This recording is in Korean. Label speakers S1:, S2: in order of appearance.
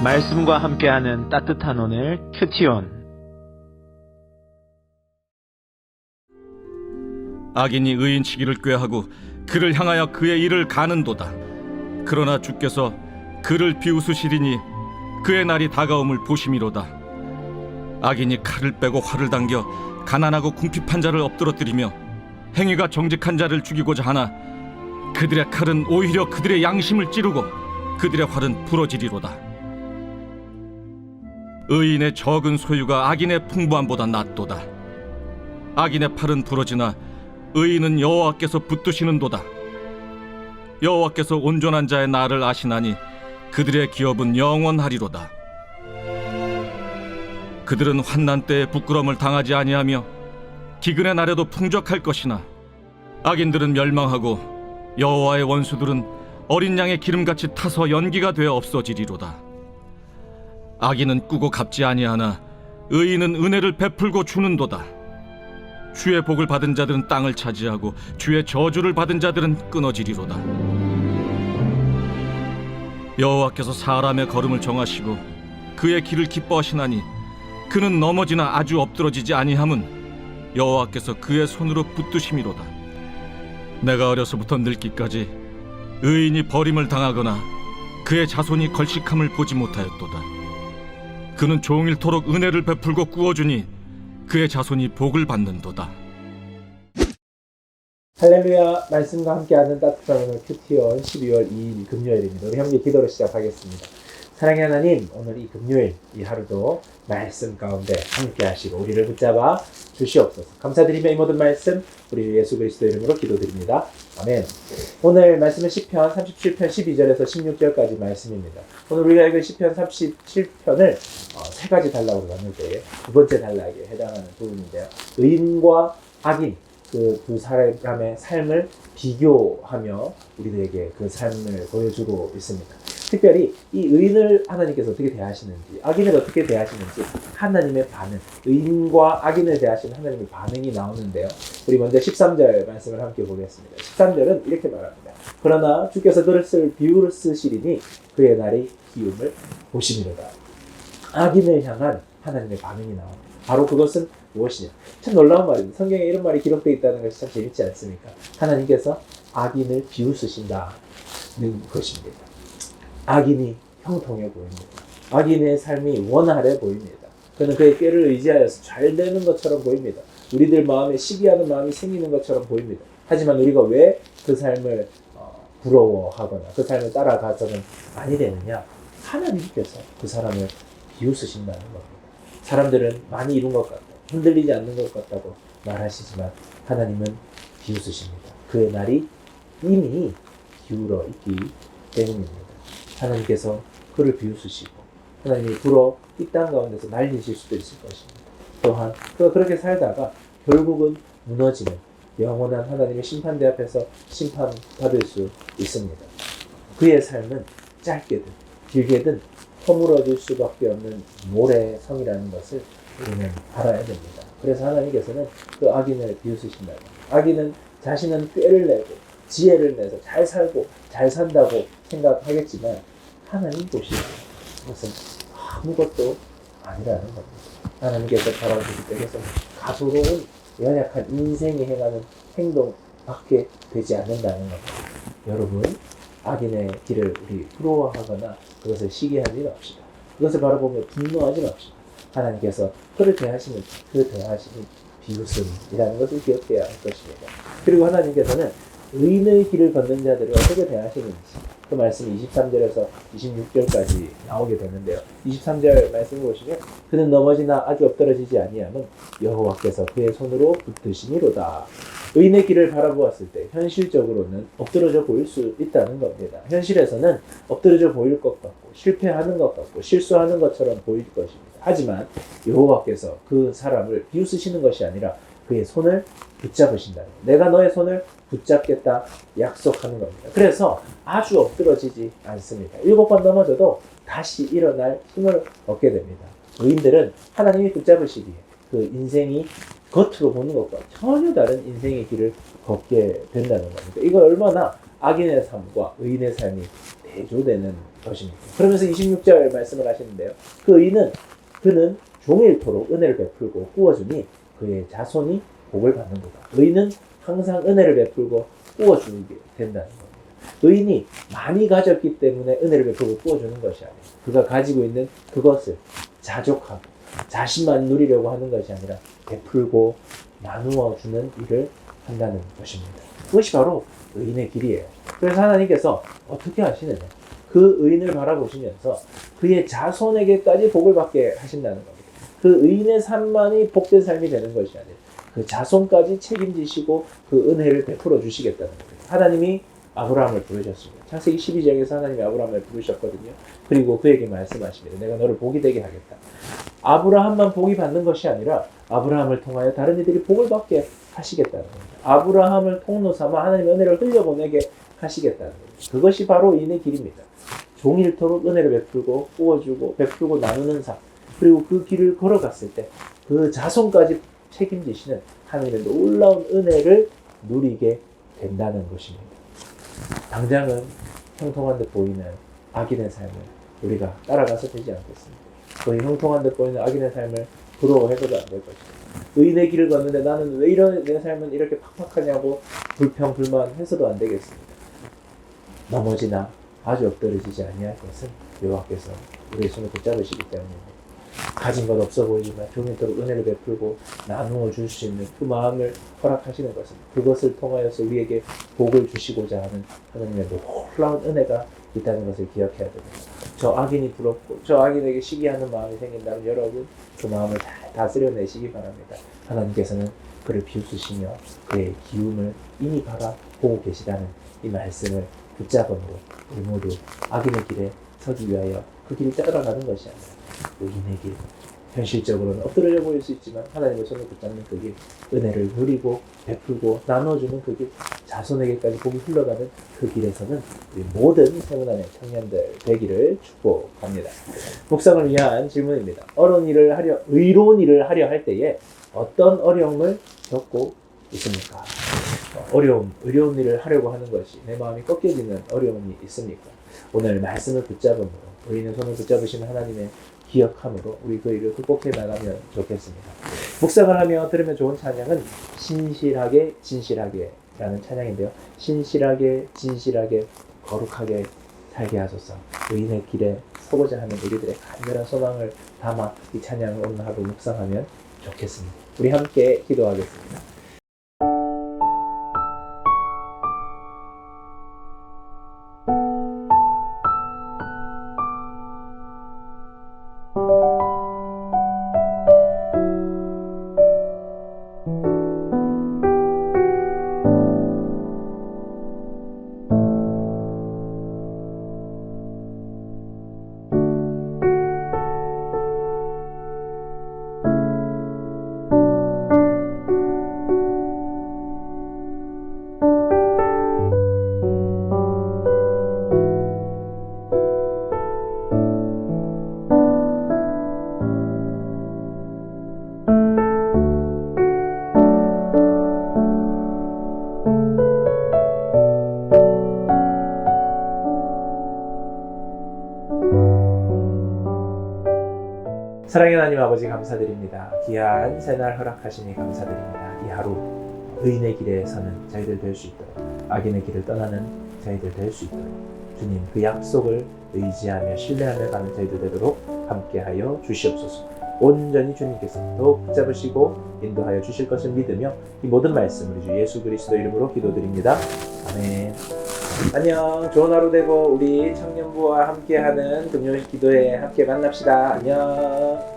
S1: 말씀과 함께하는 따뜻한 오늘 큐티온.
S2: 악인이 의인치기를 꾀하고 그를 향하여 그의 일을 가는도다. 그러나 주께서 그를 비웃으시리니 그의 날이 다가옴을 보심이로다. 악인이 칼을 빼고 활을 당겨 가난하고 궁핍한 자를 엎드러뜨리며 행위가 정직한 자를 죽이고자 하나 그들의 칼은 오히려 그들의 양심을 찌르고 그들의 활은 부러지리로다. 의인의 적은 소유가 악인의 풍부함보다 낫도다. 악인의 팔은 부러지나 의인은 여호와께서 붙드시는도다. 여호와께서 온전한 자의 날을 아시나니 그들의 기업은 영원하리로다. 그들은 환난 때에 부끄러움을 당하지 아니하며 기근의 날에도 풍족할 것이나 악인들은 멸망하고 여호와의 원수들은 어린 양의 기름같이 타서 연기가 되어 없어지리로다. 악인은 꾸고 갚지 아니하나 의인은 은혜를 베풀고 주는도다. 주의 복을 받은 자들은 땅을 차지하고 주의 저주를 받은 자들은 끊어지리로다. 여호와께서 사람의 걸음을 정하시고 그의 길을 기뻐하시나니 그는 넘어지나 아주 엎드러지지 아니함은 여호와께서 그의 손으로 붙드심이로다. 내가 어려서부터 늙기까지 의인이 버림을 당하거나 그의 자손이 걸식함을 보지 못하였도다. 그는 종일토록 은혜를 베풀고 꾸어주니 그의 자손이 복을 받는도다.
S3: 할렐루야. 말씀과 함께하는 따뜻한 오늘 큐티온 12월 2일 금요일입니다. 우리 함께 기도를 시작하겠습니다. 사랑의 하나님, 오늘 이 금요일 이 하루도 말씀 가운데 함께 하시고 우리를 붙잡아 주시옵소서. 감사드리며 이 모든 말씀 우리 예수 그리스도 이름으로 기도드립니다. 아멘. 오늘 말씀은 시편 37편 12절에서 16절까지 말씀입니다. 오늘 우리가 읽은 시편 37편을 세 가지 단락으로 나눌 때 두 번째 단락에 해당하는 부분인데요. 의인과 악인, 그 두 사람의 삶을 비교하며 우리들에게 그 삶을 보여주고 있습니다. 특별히 이 의인을 하나님께서 어떻게 대하시는지, 악인을 어떻게 대하시는지 하나님의 반응, 의인과 악인을 대하시는 하나님의 반응이 나오는데요. 우리 먼저 13절 말씀을 함께 보겠습니다. 13절은 이렇게 말합니다. 그러나 주께서 그릇을 비웃으시리니 그의 날이 기움을 보심이로다. 악인을 향한 하나님의 반응이 나옵니다. 바로 그것은 무엇이냐? 참 놀라운 말입니다. 성경에 이런 말이 기록되어 있다는 것이 참 재밌지 않습니까? 하나님께서 악인을 비웃으신다는 것입니다. 악인이 형통해 보입니다. 악인의 삶이 원활해 보입니다. 그는 그의 꾀를 의지하여서 잘 되는 것처럼 보입니다. 우리들 마음에 시기하는 마음이 생기는 것처럼 보입니다. 하지만 우리가 왜 그 삶을 부러워하거나 그 삶을 따라가서는 아니 되느냐? 하나님께서 그 사람을 비웃으신다는 겁니다. 사람들은 많이 이룬 것 같다, 흔들리지 않는 것 같다고 말하시지만 하나님은 비웃으십니다. 그의 날이 이미 기울어 있기 때문입니다. 하나님께서 그를 비웃으시고 하나님이 불어 이 땅 가운데서 날리실 수도 있을 것입니다. 또한 그가 그렇게 살다가 결국은 무너지는 영원한 하나님의 심판대 앞에서 심판받을 수 있습니다. 그의 삶은 짧게든 길게든 허물어질 수밖에 없는 모래성이라는 것을 우리는 알아야 됩니다. 그래서 하나님께서는 그 악인을 비웃으신다고. 악인은 자신은 꾀를 내고 지혜를 내서 잘 살고 잘 산다고 생각하겠지만 하나님 보시면 그것은 아무것도 아니라는 겁니다. 하나님께서 바라보실 때 그것은 가소로운 연약한 인생이 행하는 행동밖에 되지 않는다는 겁니다. 여러분, 악인의 길을 우리 부러워하거나 그것을 시기하지 맙시다. 그것을 바라보며 분노하지 맙시다. 하나님께서 그를 대하시는 그 대하시는 비웃음이라는 것을 기억해야 할 것입니다. 그리고 하나님께서는 의인의 길을 걷는 자들을 어떻게 대하시는지 그 말씀이 23절에서 26절까지 나오게 되는데요. 23절 말씀을 보시면 그는 넘어지나 아주 엎드러지지 아니하면 여호와께서 그의 손으로 붙드시니로다. 의인의 길을 바라보았을 때 현실적으로는 엎드러져 보일 수 있다는 겁니다. 현실에서는 엎드러져 보일 것 같고 실패하는 것 같고 실수하는 것처럼 보일 것입니다. 하지만 여호와께서 그 사람을 비웃으시는 것이 아니라 그의 손을 붙잡으신다는 겁니다. 내가 너의 손을 붙잡겠다 약속하는 겁니다. 그래서 아주 엎드러지지 않습니다. 7번 넘어져도 다시 일어날 힘을 얻게 됩니다. 의인들은 하나님이 붙잡으시기에 그 인생이 겉으로 보는 것과 전혀 다른 인생의 길을 걷게 된다는 겁니다. 이거 얼마나 악인의 삶과 의인의 삶이 대조되는 것입니다. 그러면서 26절 말씀을 하시는데요. 그 의인은 그는 종일토록 은혜를 베풀고 꾸어주니 그의 자손이 복을 받는 거다. 의인은 항상 은혜를 베풀고 꾸어주게 된다는 겁니다. 의인이 많이 가졌기 때문에 은혜를 베풀고 꾸어주는 것이 아니라 그가 가지고 있는 그것을 자족하고 자신만 누리려고 하는 것이 아니라 베풀고 나누어 주는 일을 한다는 것입니다. 그것이 바로 의인의 길이에요. 그래서 하나님께서 어떻게 하시느냐? 그 의인을 바라보시면서 그의 자손에게까지 복을 받게 하신다는 겁니다. 그 의인의 삶만이 복된 삶이 되는 것이 아니라 그 자손까지 책임지시고 그 은혜를 베풀어 주시겠다는 겁니다. 하나님이 아브라함을 부르셨습니다. 창세기 12장에서 하나님이 아브라함을 부르셨거든요. 그리고 그에게 말씀하십니다. 내가 너를 복이 되게 하겠다. 아브라함만 복이 받는 것이 아니라 아브라함을 통하여 다른 이들이 복을 받게 하시겠다는 겁니다. 아브라함을 통로 삼아 하나님의 은혜를 흘려보내게 하시겠다는 겁니다. 그것이 바로 의인의 길입니다. 종일토록 은혜를 베풀고 꾸어주고 베풀고 나누는 삶, 그리고 그 길을 걸어갔을 때 그 자손까지 책임지시는 하나님의 놀라운 은혜를 누리게 된다는 것입니다. 당장은 형통한 듯 보이는 악인의 삶을 우리가 따라가서 되지 않겠습니다. 거의 형통한 듯 보이는 악인의 삶을 부러워해서도 안 될 것입니다. 의인의 길을 걷는데 나는 왜 이런 내 삶은 이렇게 팍팍하냐고 불평 불만해서도 안 되겠습니다. 넘어지나 아주 엎드러지지 아니할 것은 여호와께서 우리의 손을 붙잡으시기 때문입니다. 가진 것 없어 보이지만 종일토록 은혜를 베풀고 나누어 줄 수 있는 그 마음을 허락하시는 것은 그것을 통하여서 우리에게 복을 주시고자 하는 하나님의 놀라운 은혜가 있다는 것을 기억해야 됩니다. 저 악인이 부럽고 저 악인에게 시기하는 마음이 생긴다면 여러분 그 마음을 잘 다스려내시기 바랍니다. 하나님께서는 그를 비웃으시며 그의 기움을 이미 바라보고 계시다는 이 말씀을 붙잡음으로 우리 모두 악인의 길에 서기 위하여 그 길을 따라가는 것이 아니라 의인의 길, 현실적으로는 엎드려 보일 수 있지만 하나님의 손을 붙잡는 그 길, 은혜를 누리고 베풀고 나눠주는 그 길, 자손에게까지 복이 흘러가는 그 길에서는 우리 모든 세문안의 청년들 되기를 축복합니다. 묵상을 위한 질문입니다. 의로운 일을 하려 할 때에 어떤 어려움을 겪고 있습니까? 의로운 일을 하려고 하는 것이 내 마음이 꺾여지는 어려움이 있습니까? 오늘 말씀을 붙잡음으로 의인의 손을 붙잡으시는 하나님의 기억함으로 우리 그 일을 극복해 나가면 좋겠습니다. 묵상을 하며 들으면 좋은 찬양은 신실하게 진실하게 라는 찬양인데요. 신실하게 진실하게 거룩하게 살게 하소서. 의인의 길에 서고자 하는 우리들의 간절한 소망을 담아 이 찬양을 오늘 하루 묵상하면 좋겠습니다. 우리 함께 기도하겠습니다. 사랑의 하나님 아버지 감사드립니다. 귀한 새날 허락하시니 감사드립니다. 이 하루 의인의 길에 서는 저희들 될 수 있도록 악인의 길을 떠나는 저희들 될 수 있도록 주님 그 약속을 의지하며 신뢰하며 가는 저희들 되도록 함께하여 주시옵소서. 온전히 주님께서 더욱 붙잡으시고 인도하여 주실 것을 믿으며 이 모든 말씀 우리 주 예수 그리스도 이름으로 기도드립니다. 아멘. 안녕. 좋은 하루 되고 우리 청년부와 함께하는 금요일 기도에 함께 만납시다. 안녕.